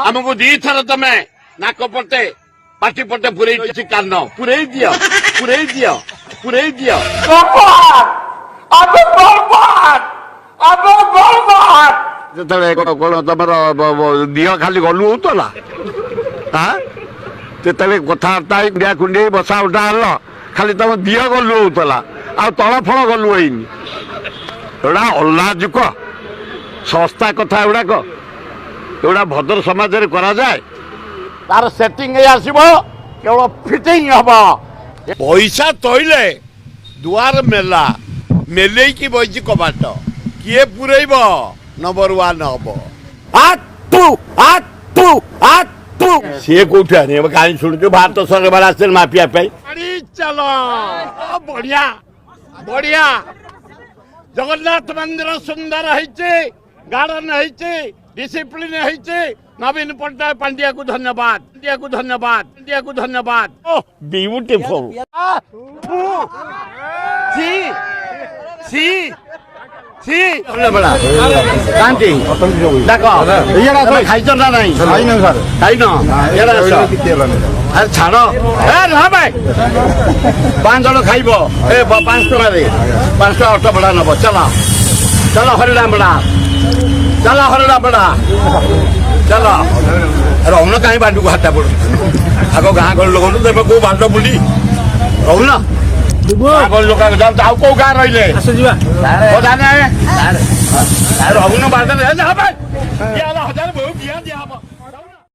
ଆମକୁ ଦିଥର ତମେ ନାକ ପଟେ ପାଟି ପଟେ ପୁରେଇ କାନ ପୁରେଇ ଦିଅ ପୁରେଇ ଦିଅ ପୁରେଇ ଦିଅ। ଯେତେବେଳେ କଣ ତମର ଦିହ ଖାଲି ଗଲୁ ହଉଥିଲା ଯେତେବେଳେ କଥାବାର୍ତ୍ତା କୁଣ୍ଡିଆ କୁଣ୍ଡେଇ ବସା ଉଠା ହେଲ ଖାଲି ତମ ଦିହ ଗଲୁ ହଉଥିଲା ଆଉ ତଳ ଫଳ ଗଲୁ ହେଇନି। ଏଗୁଡ଼ା ଅଲ୍ଲାଜୁକ ଶସ୍ତା କଥା ଏଗୁଡ଼ାକ ଏଗୁଡ଼ା ଭଦ୍ର ସମାଜରେ କରାଯାଏ। ତାର ସେଟିଂ ହେଇ ଆସିବ କେବଳ ଫିଟିଂ ହବ। ପଇସା ତୋଇଲେ ଦୁଆର ମେଲା ମେଲେଇକି ବଇଛି କବାଟ କିଏ ପୁରେଇବ ନମ୍ବର 1 ହବ। ସିଏ କୋଉଠି ଆଣିବ କାହିଁ ଶୁଣୁଛୁ ଭାରତ ସରକାର ଆସିଲେ ମାପିବା ପାଇଁ। ଚାଲ ବଢିଆ ବଢିଆ ଜଗନ୍ନାଥ ମନ୍ଦିର ସୁନ୍ଦର ହେଇଛି ଗାର୍ଡନ ହେଇଛି डिसिप्लिन नवीन पट्टनायक पांड्या को धन्यवाद पांड्या को धन्यवाद पांड्या को धन्यवाद। ब्यूटीफुल सी सी सी बड़ा कांटी देखो येडा तो खाइछ ना नहीं खाइनो सर खाइनो येडा अरे छाड़ो ए ना भाई 5 जण खाइबो ए 5 टका रे 5 टका ऑटो बड़ा नबो चलो चलो हरिराम बड़ा चला हरड़ा बड़ा चलो रहुन कहीं बांडू को हाथा पड़ आग गाँ गल लोक तेज कौ बांड बुली रहुन गाँ लोक कौ गाँ रही रहुन बांड 1000 बहुत दिया दिया